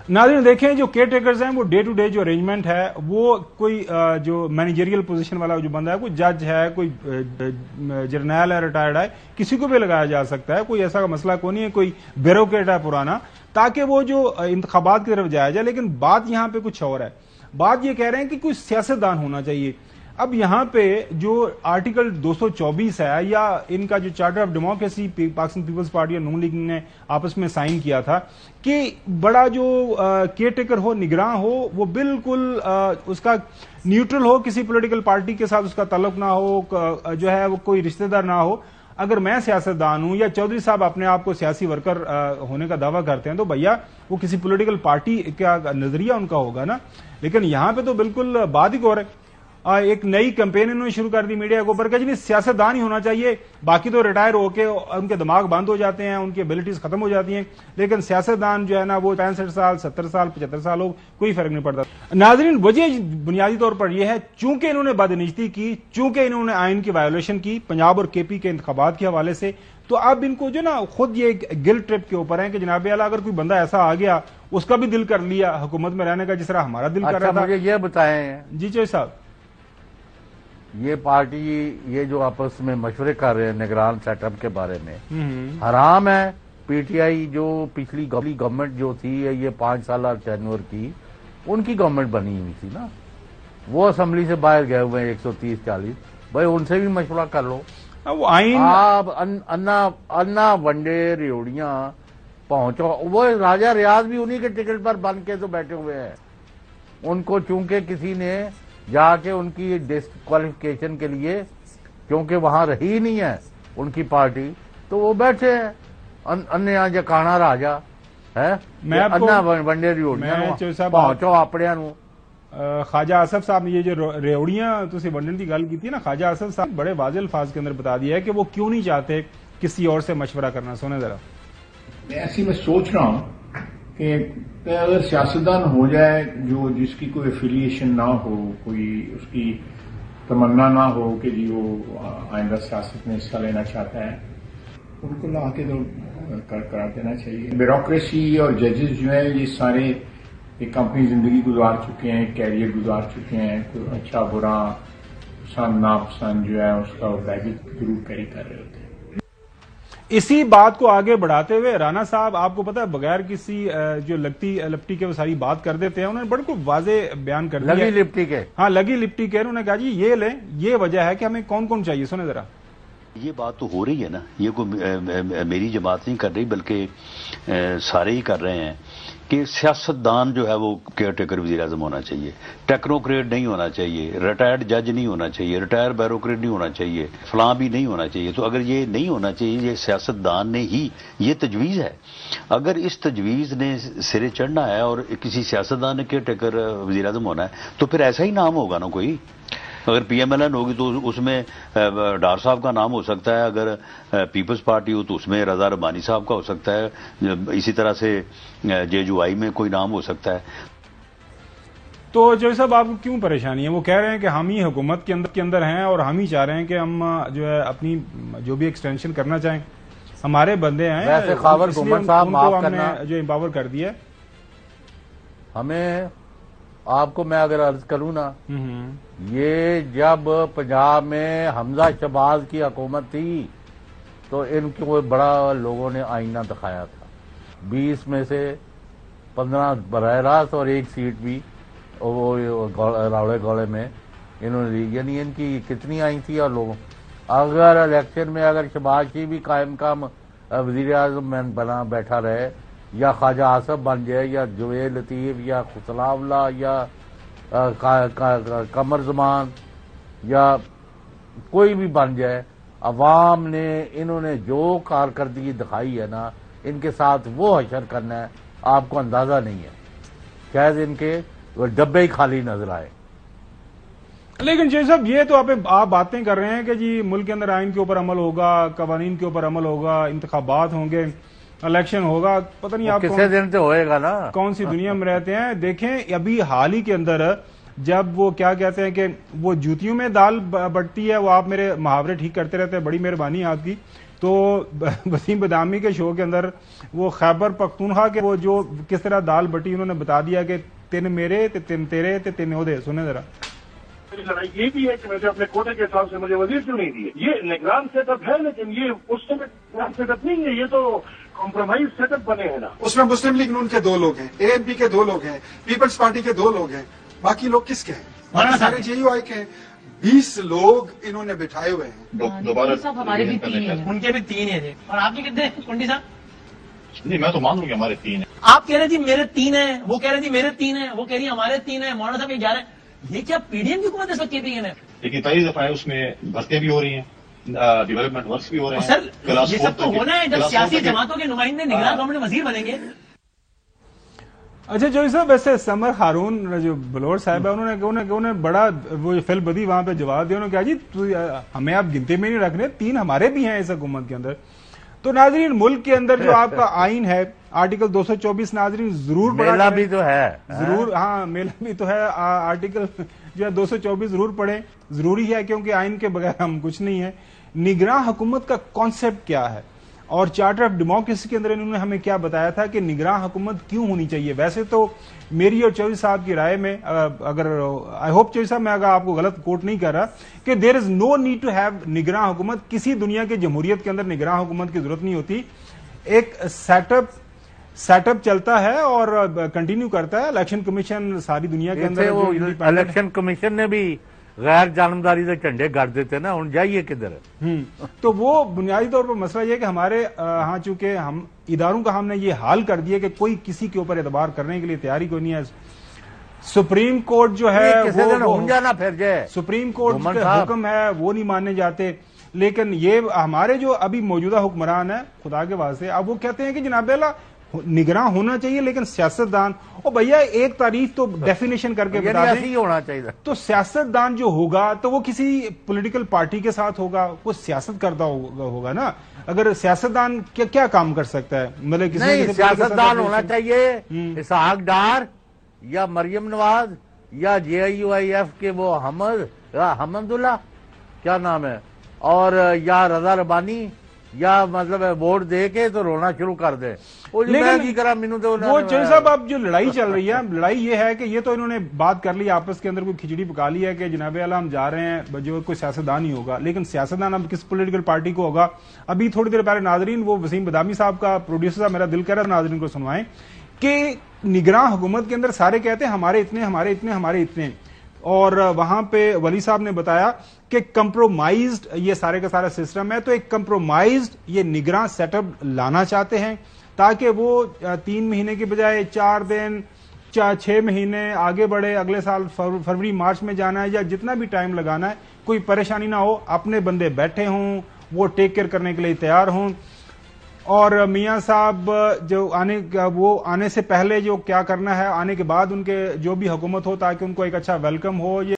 नाज़रीन देखें, जो केयर टेकर्स हैं वो डे टू डे जो अरेंजमेंट है वो कोई जो मैनेजरियल पोजीशन वाला जो बंदा है, कोई जज है, कोई जर्नैल है, रिटायर्ड है, किसी को भी लगाया जा सकता है। कोई ऐसा मसला को नहीं है, कोई ब्यूरोक्रेट है पुराना, ताकि वो जो इंतखाबात की तरफ जाया जाए। लेकिन बात यहां पे कुछ और है। बात ये कह रहे हैं कि कोई सियासतदान होना चाहिए। अब यहां पे जो आर्टिकल 224 है या इनका जो charter of democracy Pakistan peoples party और नून लीग ने आपस में साइन किया था कि बड़ा जो केयर टेकर हो, निगरान हो, वो बिल्कुल उसका न्यूट्रल हो, किसी पॉलिटिकल पार्टी के साथ उसका ताल्लुक ना हो, जो है वो कोई रिश्तेदार ना हो। अगर मैं सियासतदान हूं या चौधरी साहब अपने आप को सियासी वर्कर होने का दावा करते हैं तो भैया वो किसी पॉलिटिकल पार्टी का नजरिया उनका होगा ना। लेकिन यहां पे तो बिल्कुल बात ही और है। एक नई कैंपेन इन्होंने शुरू कर दी मीडिया के ऊपर कि जी सियासतदान ही होना चाहिए, बाकी तो रिटायर होके उनके दिमाग बंद हो जाते हैं, उनकी एबिलिटीज खत्म हो जाती हैं, लेकिन सियासतदान जो है ना वो 65 साल 70 साल 75 साल हो, कोई फर्क नहीं पड़ता। नाजरीन, वजह बुनियादी तौर पर यह है चूंकि इन्होंने बदनीति की, चूंकि इन्होंने आइन की वायोलेशन की पंजाब और केपी के इंतखाबात के हवाले से, तो अब इनको जो ना खुद ये गिल्ट ट्रिप के ऊपर है कि जनाब आला अगर कोई बंदा ऐसा आ गया उसका भी दिल कर लिया हुकूमत में रहने का जिस तरह हमारा दिल कर रहा था। मुझे ये बताएं जी चौधरी साहब, ये पार्टी ये जो आपस में मशवरे कर रहे हैं निगरान सेटअप के बारे में, हराम है। पीटीआई जो पिछली गवर्नमेंट जो थी ये 5 साल टेन्योर की, उनकी गवर्नमेंट बनी हुई थी ना, वो असेंबली से बाहर गए हुए हैं 130-40, भाई उनसे भी मशवरा कर लो। वो आइन आप अन्ना वनडे रेवड़ियां पहुंचो, वो राजा रियाज भी उन्हीं के टिकट पर बन के तो बैठे हुए हैं। उनको चूंकि किसी ने जाके उनकी डिस्क्वालिफिकेशन के लिए, क्योंकि वहां रही नहीं है उनकी पार्टी, तो वो बैठे हैं अन्य जकाना राजा है। मैं अन्ना वनडे रेवड़ियां पहुंचो अपने नूं। ख्वाजा आसफ साहब ने ये जो रेवड़ियां तुसी वंडन की गल की थी ना, ख्वाजा आसफ साहब बड़े वाज़ेह अल्फाज के अंदर बता दिया है कि वो क्यों नहीं चाहते किसी और से मशवरा करना। सुने जरा। मैं सोच रहा हूं कि अगर सियासतदान हो जाए जो जिसकी कोई एफिलिएशन ना हो, कोई उसकी तमन्ना ना हो कि जी वो आइंदा सियासत में हिस्सा लेना चाहता है, उनको ला के तो करा देना चाहिए। ब्यूरोक्रेसी और जजेस जो है ये सारे एक अपनी जिंदगी गुजार चुके हैं, कैरियर गुजार चुके हैं, कोई अच्छा बुरा पसंद नापसंद जो है उसका बैगेज जरूर कैरी कर रहे होते हैं। इसी बात को आगे बढ़ाते हुए राना साहब, आपको पता है बगैर किसी जो लगती लिपटी के वो सारी बात कर देते हैं, उन्होंने बड़े को वाज़ेह बयान कर दिया। लगी लिपटी के, हाँ लगी लिपटी के, उन्होंने कहा जी ये लें, ये वजह है कि हमें कौन कौन चाहिए। सुने जरा। ये बात तो हो रही है ना, ये कोई मेरी जमात नहीं कर रही बल्कि सारे ही कर रहे हैं कि सियासतदान जो है वो केयर टेकर वज़ीर आज़म होना चाहिए, टेक्नोक्रेट नहीं होना चाहिए, रिटायर्ड जज नहीं होना चाहिए, रिटायर्ड ब्यूरोक्रेट नहीं होना चाहिए, फलां भी नहीं होना चाहिए। तो अगर ये नहीं होना चाहिए, ये सियासतदान ने ही ये तजवीज़ है। अगर इस तजवीज़ ने सिरे चढ़ना है और किसी सियासतदान ने केयर टेकर वज़ीर आज़म होना है तो फिर ऐसा ही नाम होगा ना कोई। अगर पीएमएलएन होगी तो उसमें डार साहब का नाम हो सकता है, अगर पीपल्स पार्टी हो तो उसमें रजा रबानी साहब का हो सकता है, इसी तरह से जेजुआई में कोई नाम हो सकता है। तो जो साहब आपको क्यों परेशानी है? वो कह रहे हैं कि हम ही हुकूमत के अंदर हैं और हम ही चाह रहे हैं कि हम जो है अपनी जो भी एक्सटेंशन करना चाहें, हमारे बंदे हैं, वैसे खावर घुमन साहब माफ करना जो एम्पावर कर दिया। हमें आपको मैं अगर अर्ज करूं ना, ये जब पंजाब में हमजा शहबाज की हुकूमत थी तो इनको बड़ा लोगों ने आईना दिखाया था। 20 में से 15 बराह रास्त और 1 सीट भी वो रावड़े गौड़े में इन्होंने ली, यानी इनकी कितनी आई थी। और लोगों अगर इलेक्शन में अगर शहबाज शरीफ भी कायम काम वजीर आजम बना बैठा रहे, या ख्वाजा आसफ बन जाए, या जुवेद लतीफ, या खुसलावला, या कमर जमान, या कोई भी बन जाए, अवाम ने इन्होंने जो कारकर्दगी दिखाई है ना, इनके साथ वो हशर करना है, आपको अंदाजा नहीं है। शायद इनके डब्बे ही खाली नजर आए। लेकिन जी साहब ये तो आप बातें कर रहे हैं कि जी मुल्क के अंदर आइन के ऊपर अमल होगा, कवानीन के ऊपर अमल होगा, इंतखाबात होंगे, इलेक्शन होगा, पता नहीं आप किसी दिन तो होएगा ना, कौन सी दुनिया में रहते हैं। देखें अभी हाल ही के अंदर जब वो क्या कहते हैं कि वो जूतियों में दाल बढ़ती है, वो आप मेरे मुहावरे ठीक करते रहते हैं, बड़ी मेहरबानी आपकी। تو وسیم بدامی کے شو کے اندر وہ خیبر پختونخوا کے وہ جو کس طرح دال بٹی انہوں نے بتا دیا کہ تین میرے تے تین تیرے تے تین عہدے. سنیں ذرا. لڑائی یہ بھی ہے کہ مجھے اپنے کوٹے کے حساب سے مجھے وزیر کیوں نہیں دیے. یہ نگران سیٹ اپ ہے لیکن یہ اس سے نگران سیٹ اپ نہیں ہے, یہ تو کمپرومائز سیٹ اپ بنے ہیں نا. اس میں مسلم لیگ نون کے 2 لوگ ہیں, ANP کے 2 لوگ ہیں, پیپلز پارٹی کے 2 لوگ ہیں, باقی لوگ کس کے ہیں؟ باقی سارے JUI کے ہیں. 20 لوگ انہوں نے بٹھائے ہوئے ہیں. دوبارہ صاحب ہمارے بھی 3 ہیں, ان کے بھی 3 ہیں. اور آپ کے کتنے ہیں کنڈی صاحب؟ نہیں میں تو مان لوں کہ ہمارے 3 ہیں. آپ کہہ رہے تھے میرے 3 ہیں, وہ کہہ رہے تھے میرے 3 ہیں, وہ کہہ رہی ہمارے 3 ہیں, مولانا صاحب یہ 11 ہیں. یہ کیا PDM کی حکومت ہے سب KPN ہے؟ لیکن پہلی دفعہ ہے اس میں بھرتیاں بھی ہو رہی ہیں, ڈیولپمنٹ ورکس بھی ہو رہے ہیں. سر یہ سب تو ہونا ہے جب سیاسی جماعتوں کے نمائندے نگراں گورنمنٹ وزیر بنیں گے. اچھا جوئی صاحب, ویسے سمر ہارون جو بلوڑ صاحب ہے انہوں نے بڑا وہ فل بدی وہاں پہ جواب دیا. انہوں نے کہا جی ہمیں آپ گنتی میں نہیں رکھ رہے, 3 ہمارے بھی ہیں اس حکومت کے اندر. تو ناظرین ملک کے اندر جو آپ کا آئین ہے آرٹیکل 224 ناظرین ضرور پڑھا, میلہ بھی تو ہے ضرور, ہاں میلہ بھی تو ہے. آرٹیکل جو ہے 224 ضرور پڑھیں, ضروری ہے کیونکہ آئین کے بغیر ہم کچھ نہیں ہے. نگراں حکومت کا کانسیپٹ کیا ہے اور چارٹر آف ڈیموکریسی کے اندر انہوں نے ہمیں کیا بتایا تھا کہ نگراں حکومت کیوں ہونی چاہیے. ویسے تو میری اور چوہدری صاحب کی رائے میں, اگر آئی ہوپ چوہدری صاحب میں اگر آپ کو غلط کوٹ نہیں کر رہا, کہ دیر از نو نیڈ ٹو ہیو نگراں حکومت. کسی دنیا کے جمہوریت کے اندر نگراں حکومت کی ضرورت نہیں ہوتی. ایک سیٹ اپ چلتا ہے اور کنٹینیو کرتا ہے. الیکشن کمیشن ساری دنیا کے اندر, الیکشن کمیشن نے بھی غیر جانبداری سے جھنڈے گاڑ دیتے نا, ہوں جائیے کدھر. تو وہ بنیادی طور پر مسئلہ یہ کہ ہمارے ہاں چونکہ ہم اداروں کا ہم نے یہ حال کر دیا کہ کوئی کسی کے اوپر اعتبار کرنے کے لیے تیاری کوئی نہیں ہے. سپریم کورٹ جو ہے سپریم کورٹ کا حکم ہے وہ نہیں ماننے جاتے. لیکن یہ ہمارے جو ابھی موجودہ حکمران ہیں خدا کے واسطے, اب وہ کہتے ہیں کہ جناب اللہ نگراں ہونا چاہیے لیکن سیاستدان, او بھیا ایک تعریف تو ڈیفینیشن کر کے بتا دیں. ہونا چاہیے تو سیاستدان جو ہوگا تو وہ کسی پولیٹیکل پارٹی کے ساتھ ہوگا, وہ سیاست کرتا ہوگا نا. اگر سیاستدان کیا کام کر سکتا ہے, مطلب نہیں سیاستدان ہونا چاہیے اسحاق ڈار یا مریم نواز یا JUIF کے وہ حمد اللہ کیا نام ہے, اور یا رضا ربانی, یا مطلب ووٹ دے کے تو رونا شروع کر دے. وہ چوہدری صاحب اب جو لڑائی چل رہی ہے, لڑائی یہ ہے کہ یہ تو انہوں نے بات کر لی آپس کے اندر, کوئی کھچڑی پکا لی ہے کہ جناب اعلیٰ ہم جا رہے ہیں, جو کوئی سیاستدان ہی ہوگا. لیکن سیاستدان اب کس پولیٹیکل پارٹی کو ہوگا. ابھی تھوڑی دیر پہلے ناظرین وہ وسیم بدامی صاحب کا پروڈیوسر صاحب, میرا دل کہہ رہا ہے ناظرین کو سنوائیں کہ نگراں حکومت کے اندر سارے کہتے ہیں ہمارے اتنے ہمارے اتنے ہمارے اتنے, اور وہاں پہ ولی صاحب نے بتایا کہ کمپرومائزڈ یہ سارے کا سارا سسٹم ہے. تو ایک کمپرومائزڈ یہ نگراں سیٹ اپ لانا چاہتے ہیں تاکہ وہ 3 مہینے کے بجائے 4 دن 6 مہینے آگے بڑھے, اگلے سال فروری مارچ میں جانا ہے یا جتنا بھی ٹائم لگانا ہے, کوئی پریشانی نہ ہو, اپنے بندے بیٹھے ہوں, وہ ٹیک کیئر کرنے کے لیے تیار ہوں. اور میاں صاحب جو آنے سے پہلے جو کیا کرنا ہے, آنے کے بعد ان کے جو بھی حکومت ہو تاکہ ان کو ایک اچھا ویلکم ہو. یہ